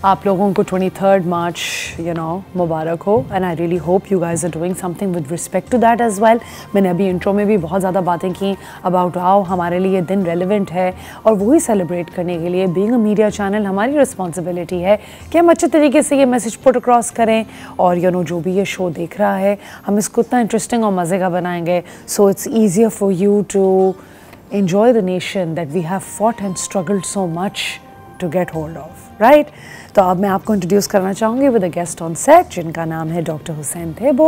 आप लोगों को 23rd मार्च मुबारक हो and I really hope you guys are doing something with respect to that as well. मैंने अभी इंट्रो में भी बहुत ज़्यादा बातें की अबाउट हाउ हमारे लिए दिन रेलिवेंट है और वही सेलिब्रेट करने के लिए बीइंग अ मीडिया चैनल हमारी रिस्पॉन्सिबिलिटी है कि हम अच्छे तरीके से ये मैसेज पुट अक्रॉस करें और जो भी ये शो देख रहा है हम इसको इतना इंटरेस्टिंग और मज़े का बनाएंगे so it's easier for you to enjoy the nation that we have fought and struggled so much to get hold of, right? तो अब मैं आपको इंट्रोड्यूस करना चाहूँगी with a guest on set जिनका नाम है doctor Hussain Thebo.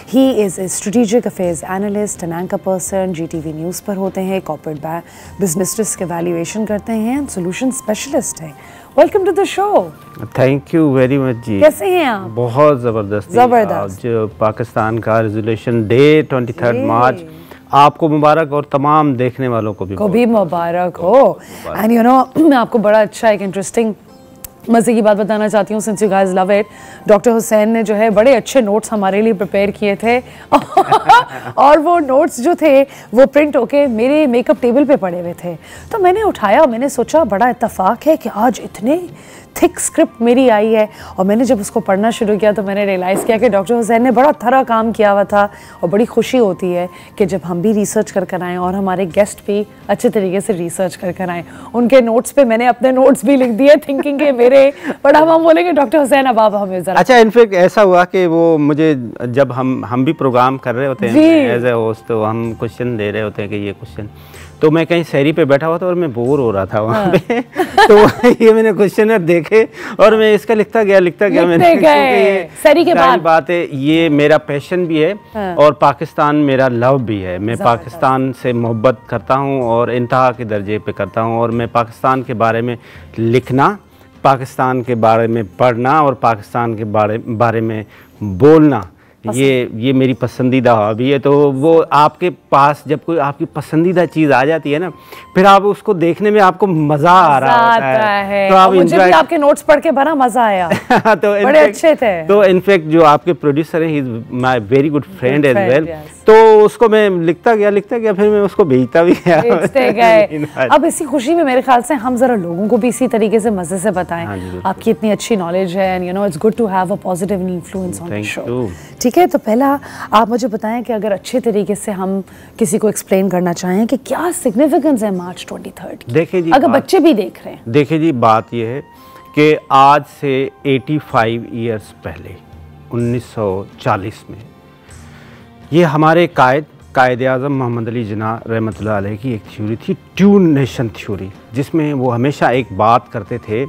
He is a strategic affairs analyst and anchor person, GTV news पर होते हैं, कॉर्पोरेट बिजनेस रिस्क एवेल्युएशन करते हैं, सोल्यूशन स्पेशलिस्ट हैं। Welcome to the show. Thank you very much जी। कैसे हैं आप? बहुत ज़बरदस्त। जो पाकिस्तान का रेजोल्यूशन डे 23 मार्च आपको मुबारक और तमाम देखने वालों को भी मुबारक हो। एंड मैं आपको बड़ा अच्छा एक इंटरेस्टिंग मज़े की बात बताना चाहती हूँ since you guys love it. Doctor Hussain ने जो है बड़े अच्छे नोट्स हमारे लिए प्रिपेयर किए थे और वो नोट्स जो थे वो प्रिंट होके मेरे मेकअप टेबल पे पड़े हुए थे। तो मैंने उठाया, मैंने सोचा बड़ा इत्तेफाक है कि आज इतने थिक स्क्रिप्ट मेरी आई है और मैंने जब उसको पढ़ना शुरू किया तो मैंने रियलाइज़ किया कि डॉक्टर हुसैन ने बड़ा थरा काम किया हुआ था और बड़ी खुशी होती है कि जब हम भी रिसर्च कर आएँ और हमारे गेस्ट भी अच्छे तरीके से रिसर्च कर आएँ। उनके नोट्स पे मैंने अपने नोट्स भी लिख दिए थिंकिंग के मेरे, बट हम बोलेंगे डॉक्टर हुसैन अब आप हमें ज़रा। अच्छा, इनफैक्ट ऐसा हुआ कि वो मुझे जब हम भी प्रोग्राम कर रहे होते हैं एज ए होस्ट तो हम क्वेश्चन दे रहे होते हैं कि ये क्वेश्चन, तो मैं कहीं सहरी पे बैठा हुआ था और मैं बोर हो रहा था वहाँ पे तो ये मैंने क्वेश्चनर देखे और मैं इसका लिखता गया मैंने सहरी के बाद बात है, ये मेरा पैशन भी है और पाकिस्तान मेरा लव भी है। मैं पाकिस्तान से मोहब्बत करता हूँ और इंतहा के दर्जे पे करता हूँ और मैं पाकिस्तान के बारे में लिखना, पाकिस्तान के बारे में पढ़ना और पाकिस्तान के बारे में बोलना ये मेरी पसंदीदा हॉबी है। तो वो आपके पास जब कोई आपकी पसंदीदा चीज़ आ जाती है ना, फिर आप उसको देखने में आपको मज़ा आ रहा होता है। तो आप मुझे भी आपके नोट्स पढ़ के बड़ा मज़ा आया तो बड़े अच्छे थे। तो इनफैक्ट जो आपके प्रोड्यूसर हैं, he is my very good friend as well. तो उसको मैं लिखता गया फिर मैं उसको भेजता भी गया। अब इसी खुशी में मेरे ख्याल से हम ज़रा लोगों को भी इसी तरीके से मज़े से बताएं। आपकी इतनी अच्छी नॉलेज है and it's good to have a positive influence on the show. ठीक है, तो पहला आप मुझे बताएं कि अगर अच्छे तरीके से हम किसी को एक्सप्लेन करना चाहें कि क्या सिग्निफिकेंस है मार्च 23 की। देखिए जी, अगर बच्चे भी देख रहे हैं। देखिए जी, बात यह है कि आज से 85 ईयर्स पहले 1940 में ये हमारे कायद आज़म मोहम्मद अली जिन्ना रहमतुल्लाह अलैह की एक थ्योरी थी, टू नेशन थ्योरी, जिसमें वो हमेशा एक बात करते थे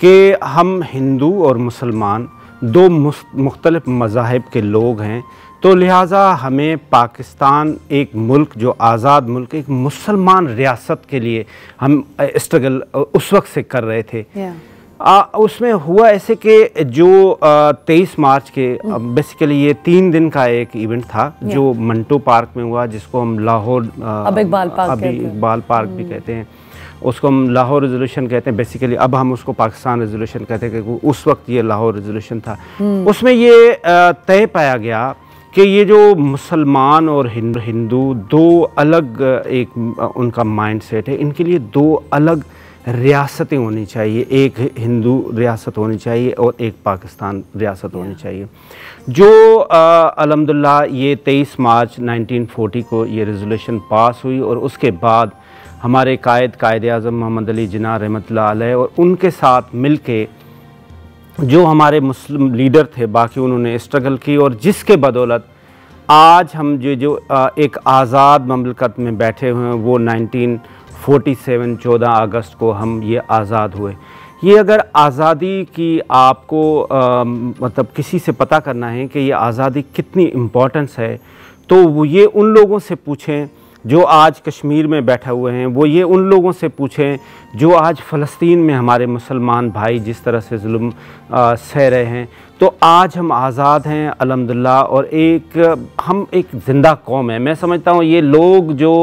कि हम हिंदू और मुसलमान दो मुख्तलिफ मज़ाहिब के लोग हैं, तो लिहाजा हमें पाकिस्तान एक मुल्क जो आज़ाद मुल्क, एक मुसलमान रियासत के लिए हम स्ट्रगल उस वक्त से कर रहे थे। उसमें हुआ ऐसे कि जो 23 मार्च के बेसिकली ये 3 दिन का एक इवेंट था जो मंटो पार्क में हुआ, जिसको हम लाहौर इकबाल पार्क भी कहते हैं, उसको हम लाहौर रेजोल्यूशन कहते हैं बेसिकली। अब हम उसको पाकिस्तान रेजोल्यूशन कहते हैं क्योंकि उस वक्त ये लाहौर रेजोल्यूशन था। उसमें ये तय पाया गया कि ये जो मुसलमान और हिंदू दो अलग एक उनका माइंडसेट है, इनके लिए दो अलग रियासतें होनी चाहिए, एक हिंदू रियासत होनी चाहिए और एक पाकिस्तान रियासत होनी चाहिए। जो अल्हम्दुलिल्लाह ये 23 मार्च 1940 को ये रेजोल्यूशन पास हुई और उसके बाद हमारे कायद आज़म मोहम्मद अली जिन्ना रहमतुल्लाह अलैह और उनके साथ मिलके जो हमारे मुस्लिम लीडर थे बाकी उन्होंने स्ट्रगल की और जिसके बदौलत आज हम जो एक आज़ाद ममलकत में बैठे हुए हैं, वो 1947 14 अगस्त को हम ये आज़ाद हुए। ये अगर आज़ादी की आपको मतलब किसी से पता करना है कि ये आज़ादी कितनी इम्पोर्टेंस है, तो वो ये उन लोगों से पूछें जो आज कश्मीर में बैठे हुए हैं, वो ये उन लोगों से पूछें जो आज फ़लस्तीन में हमारे मुसलमान भाई जिस तरह से जुल्म सह रहे हैं। तो आज हम आज़ाद हैं अल्हम्दुलिल्लाह और हम एक ज़िंदा कौम है। मैं समझता हूँ ये लोग जो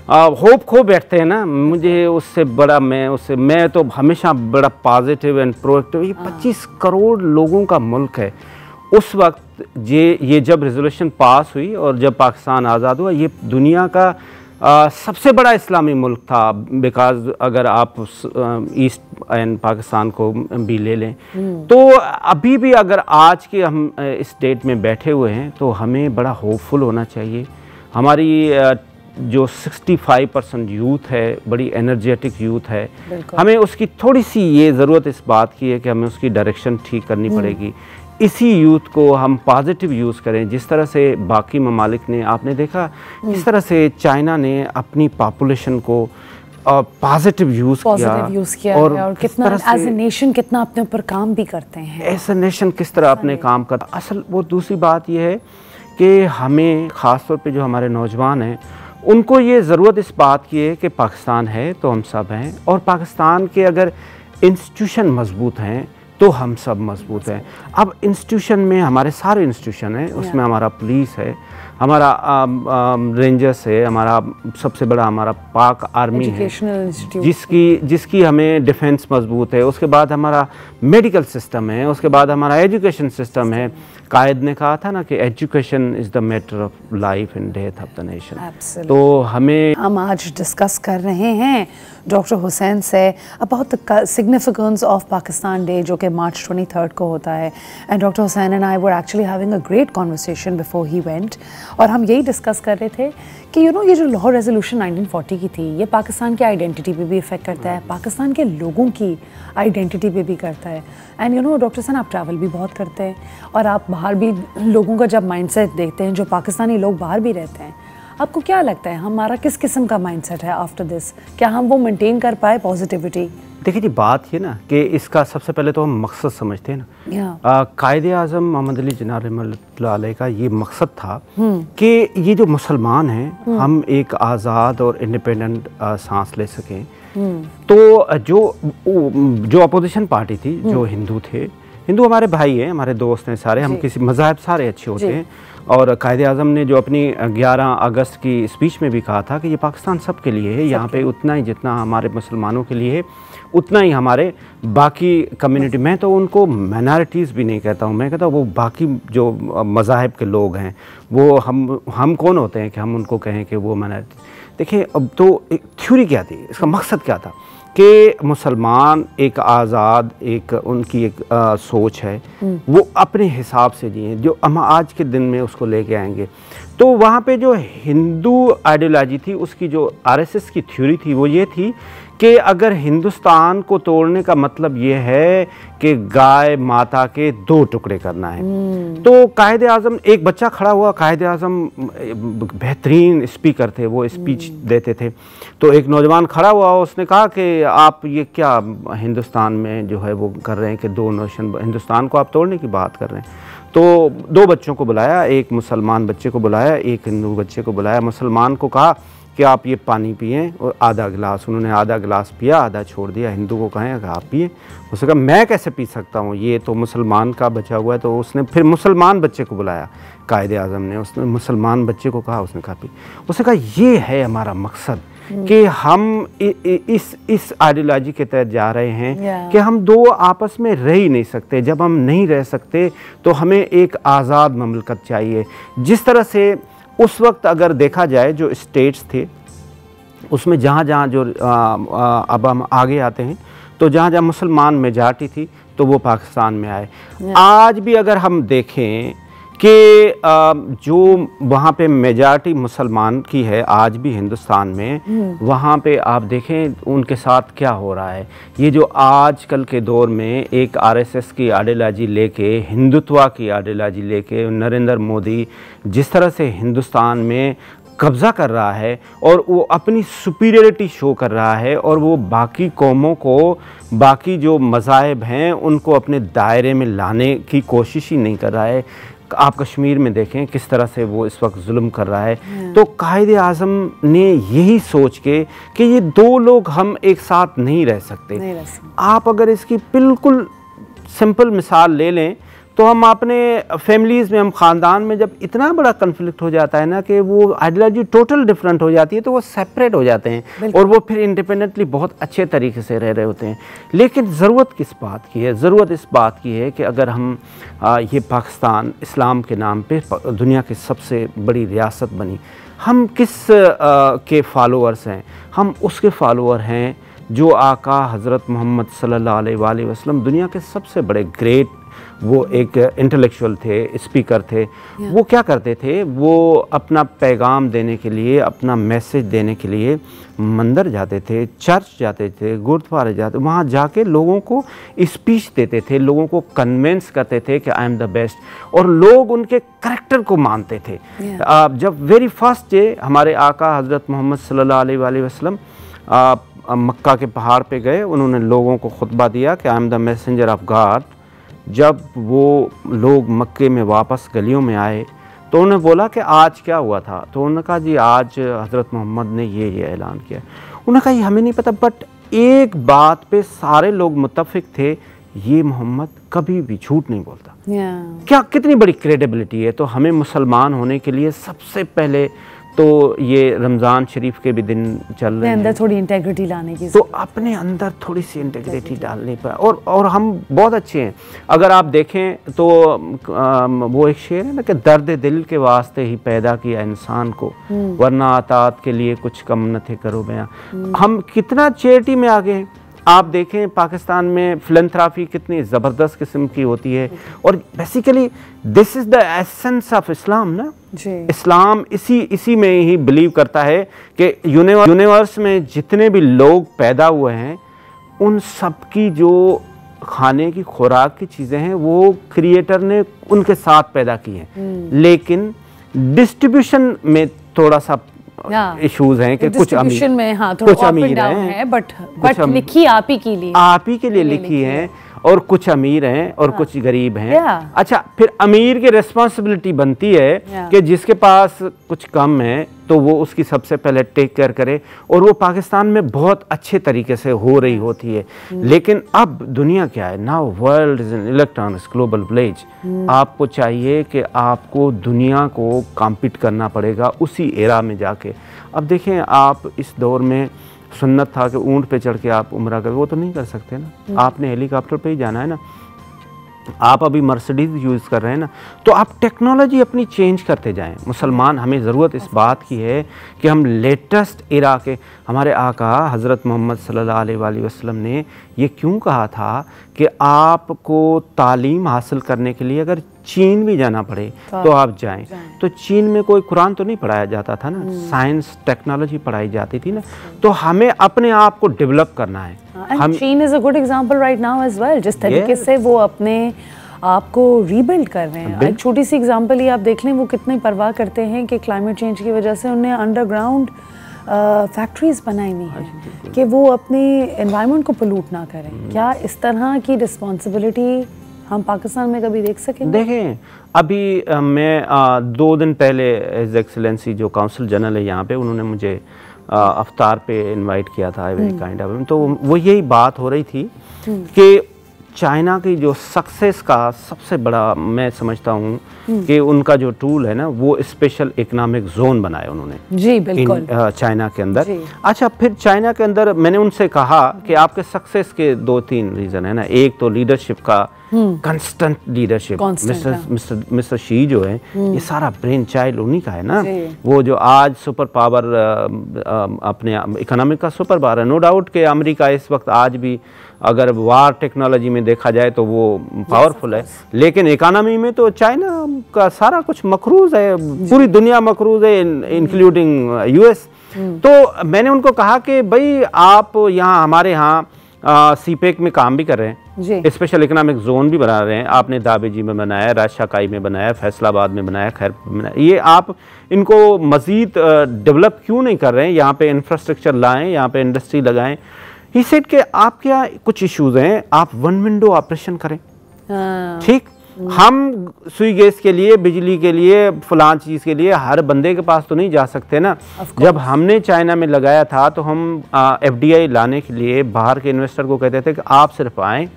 होप खो बैठते हैं ना, मुझे उससे बड़ा मैं तो हमेशा बड़ा पॉजिटिव एंड प्रोएक्टिव। ये 25 करोड़ लोगों का मुल्क है। उस वक्त ये जब रेजोल्यूशन पास हुई और जब पाकिस्तान आज़ाद हुआ, ये दुनिया का सबसे बड़ा इस्लामी मुल्क था, बिकॉज अगर आप ईस्ट एंड पाकिस्तान को भी ले लें तो अभी भी अगर आज के हम इस डेट में बैठे हुए हैं तो हमें बड़ा होपफुल होना चाहिए। हमारी जो 65% यूथ है बड़ी एनर्जेटिक यूथ है, हमें उसकी थोड़ी सी ये ज़रूरत इस बात की है कि हमें उसकी डायरेक्शन ठीक करनी पड़ेगी। इसी यूथ को हम पॉजिटिव यूज़ करें, जिस तरह से बाकी ममालिक ने, आपने देखा इस तरह से चाइना ने अपनी पॉपुलेशन को पॉजिटिव यूज़ किया और कितना एज ए नेशन कितना अपने ऊपर काम भी करते हैं, एज ए नेशन किस तरह अपने काम करता। असल वो दूसरी बात ये है कि हमें ख़ास तौर पे जो हमारे नौजवान हैं उनको ये ज़रूरत इस बात की है कि पाकिस्तान है तो हम सब हैं, और पाकिस्तान के अगर इंस्टीट्यूशन मजबूत हैं तो हम सब मजबूत हैं। अब इंस्टीट्यूशन में हमारे सारे इंस्टीट्यूशन हैं, उसमें हमारा पुलिस है, हमारा रेंजर्स है, हमारा सबसे बड़ा हमारा पाक आर्मी है जिसकी हमें डिफेंस मजबूत है, उसके बाद हमारा मेडिकल सिस्टम है, उसके बाद हमारा एजुकेशन सिस्टम है। कायद ने कहा था ना कि education is the matter of life and death of the nation. तो हम आज डिस्कस कर रहे हैं doctor Hussain say about the significance of Pakistan day, जो कि मार्च 23 को होता है। And doctor Hussain and I were actually having a great conversation before he went, और हम यही डिस्कस कर रहे थे कि ये जो लाहौर रेजोल्यूशन 1940 की थी, ये पाकिस्तान की आइडेंटिटी पे भी इफ़ेक्ट करता है, पाकिस्तान के लोगों की आइडेंटिटी पे भी करता है। एंड डॉक्टर हुसैन आप ट्रैवल भी बहुत करते हैं और आप बाहर भी लोगों का जब माइंडसेट देखते हैं, जो पाकिस्तानी लोग बाहर भी रहते हैं, आपको क्या लगता है हमारा किस किस्म का माइंडसेट है आफ्टर दिस? क्या हम वो मेंटेन कर पाए पॉजिटिविटी? देखिए जी, बात ये ना कि इसका सबसे पहले तो हम मकसद समझते हैं ना। कायदे आज़म मोहम्मद अली जिन्ना रहमतुल्लाह अलैह का ये मकसद था कि ये जो मुसलमान हैं हम एक आज़ाद और इंडिपेंडेंट सांस ले सकें। तो जो अपोजिशन पार्टी थी, जो हिंदू थे, हिंदू हमारे भाई हैं, हमारे दोस्त हैं सारे, हम किसी मज़हब सारे अच्छे होते हैं। और कायदे आज़म ने जो अपनी 11 अगस्त की स्पीच में भी कहा था कि ये पाकिस्तान सब के लिए है, यहाँ पे उतना ही जितना हमारे मुसलमानों के लिए है उतना ही हमारे बाकी कम्युनिटी, मैं तो उनको माइनॉरिटीज़ भी नहीं कहता हूँ, मैं कहता हूँ वो बाकी जो मज़ाहिब के लोग हैं, वो हम कौन होते हैं कि हम उनको कहें कि वो माइनॉरिटी। देखिए, अब तो एक थ्योरी क्या थी, इसका मकसद क्या था कि मुसलमान एक आज़ाद, एक उनकी एक सोच है, वो अपने हिसाब से जिए, जो हम आज के दिन में उसको लेके आएंगे। तो वहाँ पे जो हिंदू आइडियोलॉजी थी, उसकी जो आरएसएस की थ्योरी थी, वो ये थी कि अगर हिंदुस्तान को तोड़ने का मतलब ये है कि गाय माता के 2 टुकड़े करना है। तो कायदे आज़म, एक बच्चा खड़ा हुआ, कायदे आज़म बेहतरीन स्पीकर थे, वो स्पीच देते थे, तो एक नौजवान खड़ा हुआ, उसने कहा कि आप ये क्या हिंदुस्तान में जो है वो कर रहे हैं कि 2 नेशन, हिंदुस्तान को आप तोड़ने की बात कर रहे हैं। तो 2 बच्चों को बुलाया, एक मुसलमान बच्चे को बुलाया, एक हिंदू बच्चे को बुलाया। मुसलमान को कहा कि आप ये पानी पिएं, और आधा गिलास, उन्होंने आधा गिलास पिया, आधा छोड़ दिया। हिंदू को कहें कि आप पिए, उसने कहा मैं कैसे पी सकता हूँ, ये तो मुसलमान का बचा हुआ है। तो उसने फिर मुसलमान बच्चे को बुलाया कायदे आज़म ने, उसने मुसलमान बच्चे को कहा, उसने कहा पी। उसने कहा ये है हमारा मकसद कि हम इस आइडियोलॉजी के तहत जा रहे हैं कि हम 2 आपस में रह ही नहीं सकते। जब हम नहीं रह सकते तो हमें एक आज़ाद ममलकत चाहिए। जिस तरह से उस वक्त अगर देखा जाए जो स्टेट्स थे, उसमें जहाँ जहाँ जो अब हम आगे आते हैं, तो जहाँ जहाँ मुसलमान मेजॉरिटी थी तो वो पाकिस्तान में आए। आज भी अगर हम देखें कि जो वहाँ पे मेजॉरिटी मुसलमान की है आज भी हिंदुस्तान में, वहाँ पे आप देखें उनके साथ क्या हो रहा है। ये जो आजकल के दौर में एक आरएसएस की आइडियोलॉजी लेके, हिंदुत्व की आइडियोलॉजी लेके नरेंद्र मोदी जिस तरह से हिंदुस्तान में कब्ज़ा कर रहा है और वो अपनी सुपीरियरिटी शो कर रहा है, और वो बाकी कौमों को, बाकी जो मज़ाहिब हैं उनको अपने दायरे में लाने की कोशिश ही नहीं कर रहा है। आप कश्मीर में देखें किस तरह से वो इस वक्त जुल्म कर रहा है। तो कायदे आज़म ने यही सोच के कि ये 2 लोग हम एक साथ नहीं रह सकते। आप अगर इसकी बिल्कुल सिंपल मिसाल ले लें तो हम अपने फैमिलीज़ में, हम ख़ानदान में जब इतना बड़ा कन्फ्लिक्ट हो जाता है ना कि वो आइडियोलॉजी टोटल डिफरेंट हो जाती है, तो वो सेपरेट हो जाते हैं और वो फिर इंडिपेंडेंटली बहुत अच्छे तरीके से रह रहे होते हैं। लेकिन ज़रूरत किस बात की है? ज़रूरत इस बात की है कि अगर हम ये पाकिस्तान इस्लाम के नाम पे दुनिया की सबसे बड़ी रियासत बनी, हम किस के फॉलोअर्स हैं? हम उसके फॉलोअर हैं जो आका हज़रत मोहम्मद सल्लल्लाहु अलैहि वसल्लम, दुनिया के सबसे बड़े ग्रेट, वो एक इंटेलेक्चुअल थे, स्पीकर थे। वो क्या करते थे, वो अपना पैगाम देने के लिए, अपना मैसेज देने के लिए मंदिर जाते थे, चर्च जाते थे, गुरुद्वारे जाते, वहाँ जाके लोगों को स्पीच देते थे, लोगों को कन्विंस करते थे कि आई एम द बेस्ट, और लोग उनके करैक्टर को मानते थे। जब वेरी फर्स्ट डे हमारे आका हज़रत मोहम्मद सल्लल्लाहु अलैहि वसल्लम मक्का के पहाड़ पे गए, उन्होंने लोगों को खुतबा दिया कि I am the messenger of God. जब वो लोग मक्के में वापस गलियों में आए तो उन्होंने बोला कि आज क्या हुआ था, तो उन्होंने कहा जी आज हज़रत मोहम्मद ने ये ऐलान किया। उन्होंने कहा ये हमें नहीं पता, बट एक बात पे सारे लोग मुत्तफिक थे, ये मोहम्मद कभी भी झूठ नहीं बोलता। क्या कितनी बड़ी क्रेडिबिलिटी है। तो हमें मुसलमान होने के लिए सबसे पहले तो ये रमज़ान शरीफ के भी दिन चल रहे हैं, अंदर थोड़ी इंटेग्रिटी लाने की, तो अपने अंदर थोड़ी सी इंटेग्रिटी डालने पर, और हम बहुत अच्छे हैं। अगर आप देखें तो वो एक शेर है ना कि दर्द दिल के वास्ते ही पैदा किया इंसान को, वरना आतात के लिए कुछ कम न थे करो बयां। हम कितना चैरिटी में आगे हैं। आप देखें पाकिस्तान में फिलैंथ्रॉपी कितनी ज़बरदस्त किस्म की होती है, और basically this is the essence of Islam ना जी। इस्लाम इसी में ही बिलीव करता है कि यूनिवर्स में जितने भी लोग पैदा हुए हैं उन सब की जो खाने की खुराक की चीज़ें हैं वो क्रिएटर ने उनके साथ पैदा की हैं, लेकिन डिस्ट्रीब्यूशन में थोड़ा सा इश्यूज हैं कि कुछ अमीर में, हाँ, कुछ अमीर हैं, बट लिखी आप ही के लिए लिखी है, और कुछ अमीर हैं और कुछ गरीब हैं। अच्छा, फिर अमीर की रिस्पॉन्सिबिलिटी बनती है कि जिसके पास कुछ कम है तो वो उसकी सबसे पहले टेक केयर करे, और वो पाकिस्तान में बहुत अच्छे तरीके से हो रही होती है। लेकिन अब दुनिया क्या है, now world is an electronics global village. आपको चाहिए कि आपको दुनिया को कॉम्पीट करना पड़ेगा उसी एरा में जाके। अब देखें, आप इस दौर में सुन्नत था कि ऊंट पे चढ़ के आप उम्रा कर, वो तो नहीं कर सकते ना, आपने हेलीकॉप्टर पे ही जाना है ना। आप अभी मर्सिडीज यूज़ कर रहे हैं ना, तो आप टेक्नोलॉजी अपनी चेंज करते जाएं। मुसलमान, हमें ज़रूरत इस बात की है कि हम लेटेस्ट इरा के, हमारे आका हज़रत मोहम्मद सल्लल्लाहु अलैहि वसल्लम ने ये क्यों कहा था कि आपको तालीम हासिल करने के लिए अगर चीन भी जाना पड़े तो आप जाएं। तो चीन में कोई कुरान तो नहीं पढ़ाया जाता था ना, साइंस टेक्नोलॉजी पढ़ाई जाती थी ना। तो हमें अपने आप को डेवलप करना है। हम चीन is a good example right now as well, जिस तरीके से वो अपने आपको रीबिल्ड कर रहे हैं। एक छोटी सी एग्जांपल ही आप देख लें, वो कितनी परवाह करते हैं कि क्लाइमेट चेंज की वजह से उन्हें अंडरग्राउंड फैक्ट्रीज बनाई हुई हैं कि वो अपने एनवायरनमेंट को पोल्यूट ना करें। क्या इस तरह की रिस्पॉन्सिबिलिटी हम पाकिस्तान में कभी देख सकेंगे? देखें, अभी मैं 2 दिन पहले हिज एक्सीलेंसी जो काउंसिल जनरल है यहाँ पे, उन्होंने मुझे अफ्तार पे इनवाइट किया था, वेरी काइंड ऑफ। तो वो यही बात हो रही थी कि चाइना की जो सक्सेस का सबसे बड़ा मैं समझता हूँ कि उनका जो टूल है ना, वो स्पेशल इकोनॉमिक जोन बनाया उन्होंने जी, बिल्कुल, चाइना के अंदर। अच्छा, फिर चाइना के अंदर मैंने उनसे कहा कि आपके सक्सेस के 2-3 रीज़न है ना। एक तो लीडरशिप का, कंस्टेंट लीडरशिप। मिस्टर शी जो है, ये सारा ब्रेन चाइल्ड उन्हीं का है ना। वो जो आज सुपर पावर, अपने इकोनॉमिक का सुपर पावर है। नो डाउट कि अमेरिका इस वक्त आज भी अगर वार टेक्नोलॉजी में देखा जाए तो वो पावरफुल है, लेकिन इकोनॉमी में तो चाइना का सारा कुछ मकरूज है, पूरी दुनिया मकरूज है, इंक्लूडिंग यूएस। तो मैंने उनको कहा कि भाई आप यहाँ हमारे यहाँ सीपेक में काम भी कर रहे हैं, स्पेशल इकोनॉमिक जोन भी बना रहे हैं, आपने दाबेजी में बनाया, राजशाही में बनाया, फैसलाबाद में बनाया, खैर बनाया, ये आप इनको मज़ीद डेवलप क्यों नहीं कर रहे हैं? यहाँ पे इंफ्रास्ट्रक्चर लाएं, यहाँ पे इंडस्ट्री लगाएं। ही सेड कि आप क्या कुछ इश्यूज हैं, आप 1 विंडो ऑपरेशन करें, ठीक। हम सुई गैस के लिए, बिजली के लिए, फलां चीज़ के लिए हर बंदे के पास तो नहीं जा सकते ना। जब हमने चाइना में लगाया था तो हम FDI लाने के लिए बाहर के इन्वेस्टर को कहते थे कि आप सिर्फ आएँ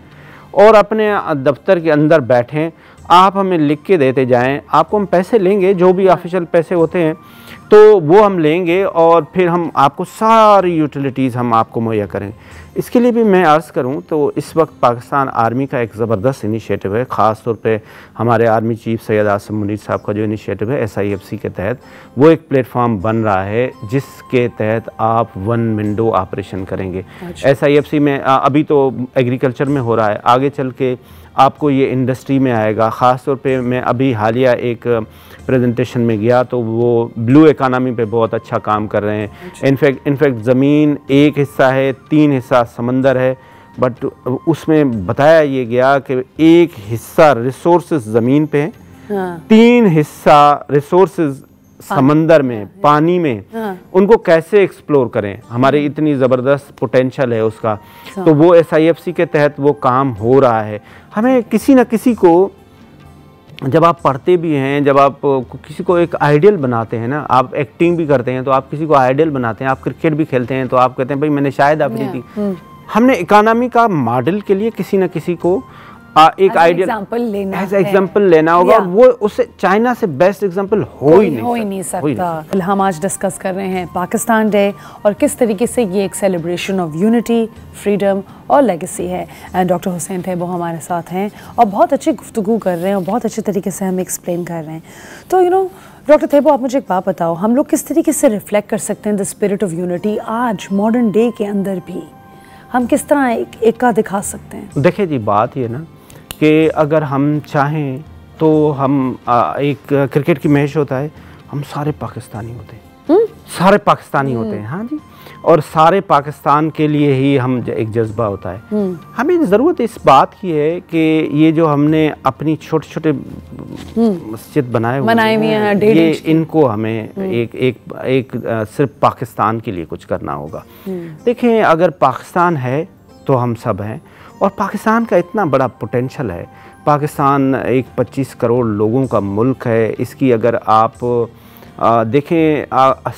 और अपने दफ्तर के अंदर बैठें, आप हमें लिख के देते जाएं, आपको हम पैसे लेंगे, जो भी ऑफिशियल पैसे होते हैं तो वो हम लेंगे और फिर हम आपको सारी यूटिलिटीज़ हम आपको मुहैया करेंगे। इसके लिए भी मैं अर्ज़ करूं तो इस वक्त पाकिस्तान आर्मी का एक ज़बरदस्त इनिशिएटिव है, ख़ास तौर पे हमारे आर्मी चीफ सैयद आसिम मुनीर साहब का जो इनिशिएटिव है SIFC के तहत, वो एक प्लेटफॉर्म बन रहा है जिसके तहत आप वन विंडो ऑपरेशन करेंगे। SIFC में अभी तो एग्रीकल्चर में हो रहा है, आगे चल के आपको ये इंडस्ट्री में आएगा। ख़ास तौर पे मैं अभी हालिया एक प्रेजेंटेशन में गया तो वो ब्लू इकानमी पे बहुत अच्छा काम कर रहे हैं। इनफैक्ट ज़मीन एक हिस्सा है, 3 हिस्सा समंदर है, बट उसमें बताया ये गया कि एक हिस्सा रिसोर्सेज ज़मीन पे है, 3 हिस्सा रिसोर्सेज समंदर में, पानी में, उनको कैसे एक्सप्लोर करें। हमारे इतनी ज़बरदस्त पोटेंशियल है उसका, तो वो SIFC के तहत वो काम हो रहा है। हमें किसी न किसी को, जब आप पढ़ते भी हैं, जब आप किसी को एक आइडियल बनाते हैं ना, आप एक्टिंग भी करते हैं तो आप किसी को आइडियल बनाते हैं, आप क्रिकेट भी खेलते हैं तो आप कहते हैं भाई मैंने शायद अफरीदी। हमने इकोनॉमी का मॉडल के लिए किसी न किसी को एक आइडियल एग्जाम्पल लेना होगा। वो उससे चाइना से बेस्ट एग्जाम्पल हो ही नहीं सकता। हम आज डिस्कस कर रहे हैं पाकिस्तान डे और किस तरीके से ये एक सेलिब्रेशन ऑफ यूनिटी, फ्रीडम और लेगेसी है। एंड डॉक्टर हुसैन थेबो हमारे साथ हैं और बहुत अच्छी गुफ्तगू कर रहे हैं और बहुत अच्छे तरीके से हमें एक्सप्लेन कर रहे हैं। तो डॉक्टर थेबो, आप मुझे एक बात बताओ, हम लोग किस तरीके से रिफ्लेक्ट कर सकते हैं द स्पिरिट ऑफ यूनिटी आज मॉडर्न डे के अंदर भी? हम किस तरह एक का दिखा सकते हैं? देखिए जी, बात ये ना कि अगर हम चाहें तो हम एक क्रिकेट की मैच होता है, हम सारे पाकिस्तानी होते हैं, सारे पाकिस्तानी होते हैं, हाँ जी, और सारे पाकिस्तान के लिए ही हम एक जज्बा होता है। हमें ज़रूरत इस बात की है कि ये जो हमने अपनी छोटे छोटे मस्जिद बनाए हुए हैं, ये इनको हमें एक सिर्फ पाकिस्तान के लिए कुछ करना होगा। देखें, अगर पाकिस्तान है तो हम सब हैं, और पाकिस्तान का इतना बड़ा पोटेंशियल है। पाकिस्तान एक 25 करोड़ लोगों का मुल्क है। इसकी अगर आप देखें,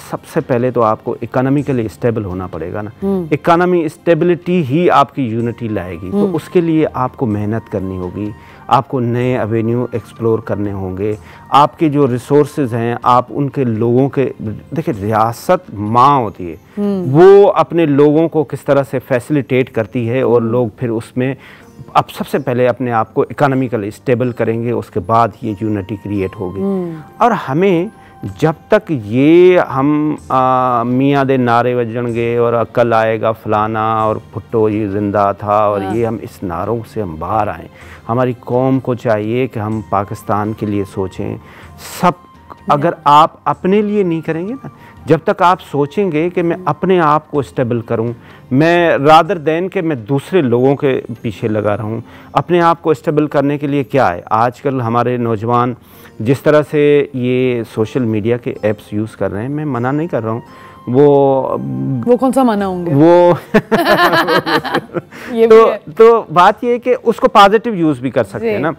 सबसे पहले तो आपको इकोनॉमिकली स्टेबल होना पड़ेगा ना। इकोनॉमी स्टेबिलिटी ही आपकी यूनिटी लाएगी। तो उसके लिए आपको मेहनत करनी होगी, आपको नए एवेन्यू एक्सप्लोर करने होंगे। आपके जो रिसोर्सेज हैं, आप उनके लोगों के, देखिए रियासत माँ होती है, वो अपने लोगों को किस तरह से फैसिलिटेट करती है और लोग फिर उसमें अब सबसे पहले अपने आप को इकोनॉमिकली स्टेबल करेंगे, उसके बाद ये यूनिटी क्रिएट होगी। और हमें जब तक ये हम मियाँ दे नारे बजणगे और अक्ल आएगा फलाना और भुट्टो ये ज़िंदा था और ये, हम इस नारों से हम बाहर आएँ। हमारी कौम को चाहिए कि हम पाकिस्तान के लिए सोचें। सब अगर आप अपने लिए नहीं करेंगे ना, जब तक आप सोचेंगे कि मैं अपने आप को स्टेबल करूं, मैं रादर देन कि मैं दूसरे लोगों के पीछे लगा रहूं, अपने आप को स्टेबल करने के लिए क्या है। आजकल हमारे नौजवान जिस तरह से ये सोशल मीडिया के ऐप्स यूज़ कर रहे हैं, मैं मना नहीं कर रहा हूँ, वो कौन सा माना होंगे वो ये तो बात ये है कि उसको पॉजिटिव यूज़ भी कर सकते हैं ना।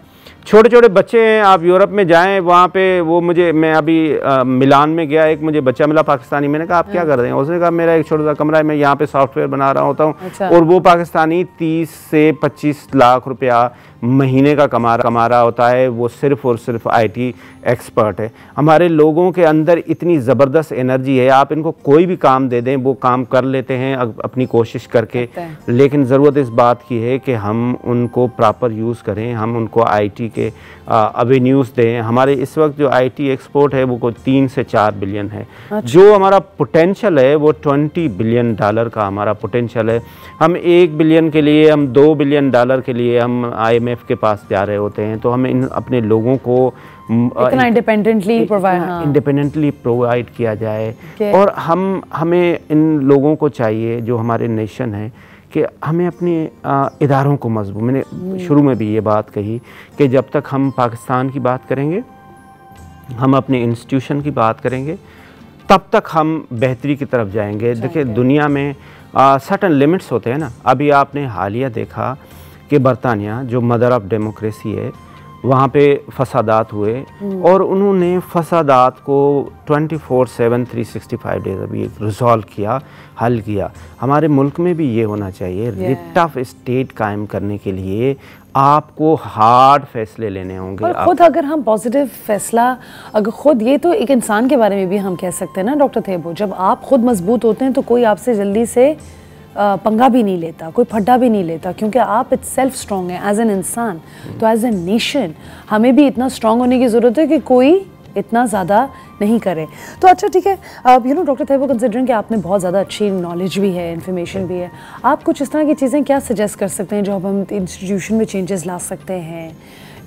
छोटे छोटे बच्चे हैं, आप यूरोप में जाएं, वहाँ पे वो मैं अभी मिलान में गया, एक मुझे बच्चा मिला पाकिस्तानी। मैंने कहा आप क्या कर रहे हैं? उसने कहा मेरा एक छोटा सा कमरा है, मैं यहाँ पे सॉफ्टवेयर बना रहा होता हूँ। अच्छा। और वो पाकिस्तानी 30 से 25 लाख रुपया महीने का कमा रहा होता है। वो सिर्फ और सिर्फ IT एक्सपर्ट है। हमारे लोगों के अंदर इतनी ज़बरदस्त एनर्जी है, आप इनको कोई भी काम दे दें वो काम कर लेते हैं अपनी कोशिश करके। लेकिन ज़रूरत इस बात की है कि हम उनको प्रॉपर यूज़ करें, हम उनको IT के एवेन्यूज़ दें। हमारे इस वक्त जो IT एक्सपोर्ट है वो कोई 3 से 4 बिलियन है। अच्छा। जो हमारा पोटेंशियल है वो $20 बिलियन का हमारा पोटेंशियल है। हम 1 बिलियन के लिए, हम $2 बिलियन के लिए हम IMF के पास जा रहे होते हैं। तो हमें अपने लोगों को इतना इंडिपेंडेंटली प्रोवाइड किया जाए। और हमें इन लोगों को चाहिए, जो हमारे नेशन है, कि हमें अपने इदारों को मजबूत, मैंने शुरू में भी ये बात कही कि जब तक हम पाकिस्तान की बात करेंगे, हम अपने इंस्टीट्यूशन की बात करेंगे, तब तक हम बेहतरी की तरफ जाएंगे। देखिए, दुनिया में सर्टन लिमिट्स होते हैं ना। अभी आपने हालिया देखा कि बरतानिया, जो मदर ऑफ डेमोक्रेसी है, वहाँ पे फसादात हुए और उन्होंने फसादात को 24/7 365 डेज अभी रिजॉल्व किया, हल किया। हमारे मुल्क में भी ये होना चाहिए। रिट ऑफ स्टेट कायम करने के लिए आपको हार्ड फैसले लेने होंगे। और खुद अगर हम पॉजिटिव फैसला, अगर खुद, ये तो एक इंसान के बारे में भी हम कह सकते हैं ना डॉक्टर थेबो, जब आप खुद मजबूत होते हैं तो कोई आपसे जल्दी से पंगा भी नहीं लेता, कोई फड्डा भी नहीं लेता, क्योंकि आप इट्स सेल्फ स्ट्रॉन्ग है एज एन इंसान। तो एज ए नेशन हमें भी इतना स्ट्रॉन्ग होने की ज़रूरत है कि कोई इतना ज़्यादा नहीं करे। तो अच्छा ठीक है, you know doctor Thebo, considering कि आपने बहुत ज़्यादा अच्छी नॉलेज भी है, इन्फॉर्मेशन भी है, आप कुछ इस तरह की चीज़ें क्या सजेस्ट कर सकते हैं जो अब हम इंस्टीट्यूशन में चेंजेस ला सकते हैं,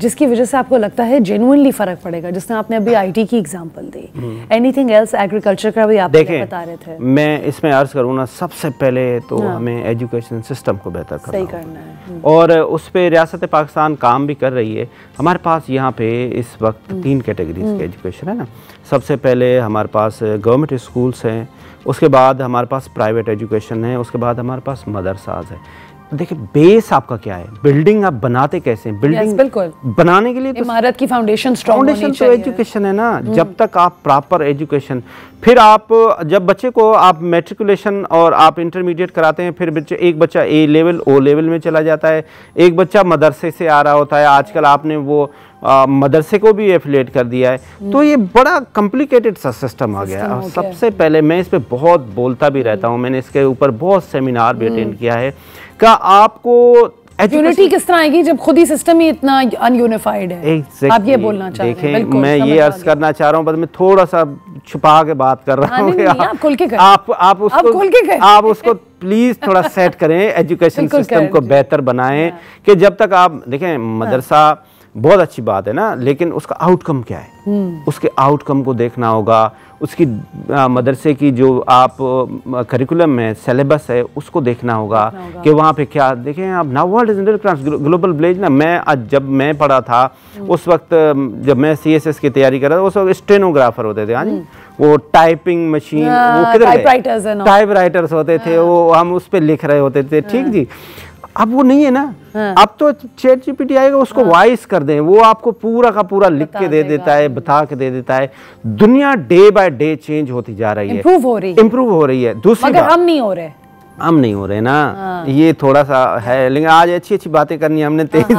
जिसकी वजह से आपको लगता है जेन्युइनली फ़र्क पड़ेगा? जिसने आपने अभी आईटी की एग्जांपल दी, एनीथिंग एल्स, एग्रीकल्चर का भी आप बता रहे थे। मैं इसमें अर्ज़ करूँ ना, सबसे पहले तो हमें एजुकेशन सिस्टम को बेहतर करना है और उस पर रियासत पाकिस्तान काम भी कर रही है। हमारे पास यहाँ पे इस वक्त 3 कैटेगरीज की एजुकेशन है ना। सबसे पहले हमारे पास गवर्नमेंट स्कूल्स हैं, उसके बाद हमारे पास प्राइवेट एजुकेशन है, उसके बाद हमारे पास मदरसाज है। देखिए बेस आपका क्या है, बिल्डिंग आप बनाते कैसे हैं? बिल्डिंग बिल्कुल बनाने के लिए तो इमारत की फाउंडेशन स्ट्रांग होनी चाहिए। तो एजुकेशन है ना, जब तक आप प्रॉपर एजुकेशन, फिर आप जब बच्चे को आप मैट्रिकुलेशन और आप इंटरमीडिएट कराते हैं, फिर बच्चे, एक बच्चा ए लेवल ओ लेवल में चला जाता है, एक बच्चा मदरसे से आ रहा होता है, आजकल आपने वो मदरसे को भी एफिलिएट कर दिया है। तो ये बड़ा कॉम्प्लिकेटेड सा सिस्टम आ गया। सबसे पहले मैं इस पे बहुत बोलता भी रहता हूँ, मैंने इसके ऊपर बहुत सेमिनार भी अटेंड किया है, कि आपको यूनिटी किस तरह आएगी जब खुद ही सिस्टम ही इतना अनयूनिफाइड है। आप ये बोलना चाह रहे हैं? देखें, मैं ये अर्ज करना चाह रहा हूँ, बस मैं थोड़ा सा छुपा के बात कर रहा हूँ। आप उसको प्लीज थोड़ा सेट करें, एजुकेशन सिस्टम को बेहतर बनाएं, कि जब तक आप देखें मदरसा बहुत अच्छी बात है ना, लेकिन उसका आउटकम क्या है, उसके आउटकम को देखना होगा। उसकी मदरसे की जो आप करिकुलम में सिलेबस है उसको देखना होगा कि वहाँ पे क्या। देखें आप, now world is middle class global village ना। मैं जब मैं पढ़ा था उस वक्त, जब मैं CSS की तैयारी कर रहा था, उस वक्त स्टेनोग्राफर होते थे। हाँ जी, वो टाइपिंग मशीन, वो किधर टाइपराइटर्स होते थे, वो हम उस पर लिख रहे होते थे। ठीक जी, अब वो नहीं है ना। अब तो चैट जीपीटी आएगा, उसको वॉइस कर दें, वो आपको पूरा का पूरा लिख के दे देता है, बता के दे देता है। दुनिया डे बाय डे चेंज होती जा रही है, इम्प्रूव हो रही है। दूसरी बात, हम नहीं हो रहे ना, ये थोड़ा सा है। लेकिन आज अच्छी अच्छी बातें करनी है हमने तेज।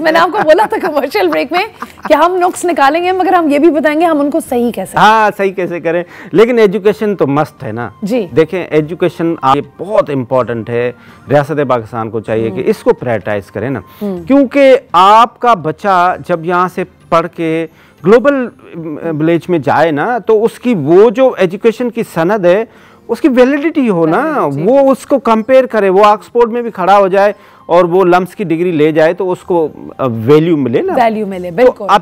मैंने आपको बोला था कमर्शियल ब्रेक में कि हम नुक्स निकालेंगे, मगर हम ये भी बताएंगे हम उनको सही कैसे, हाँ सही कैसे करें। लेकिन एजुकेशन तो मस्त है ना जी। देखें एजुकेशन ये बहुत इंपॉर्टेंट है, रियासत पाकिस्तान को चाहिए कि इसको प्रायोरिटाइज करें ना, क्योंकि आपका बच्चा जब यहाँ से पढ़ के ग्लोबल विलेज में जाए ना, तो उसकी वो जो एजुकेशन की सनद है उसकी वैलिडिटी हो ना, वो उसको कंपेयर करे, वो ऑक्सफोर्ड में भी खड़ा हो जाए और वो लम्स की डिग्री ले जाए तो उसको वैल्यू मिले ना, वैल्यू मिले। बिल्कुल। तो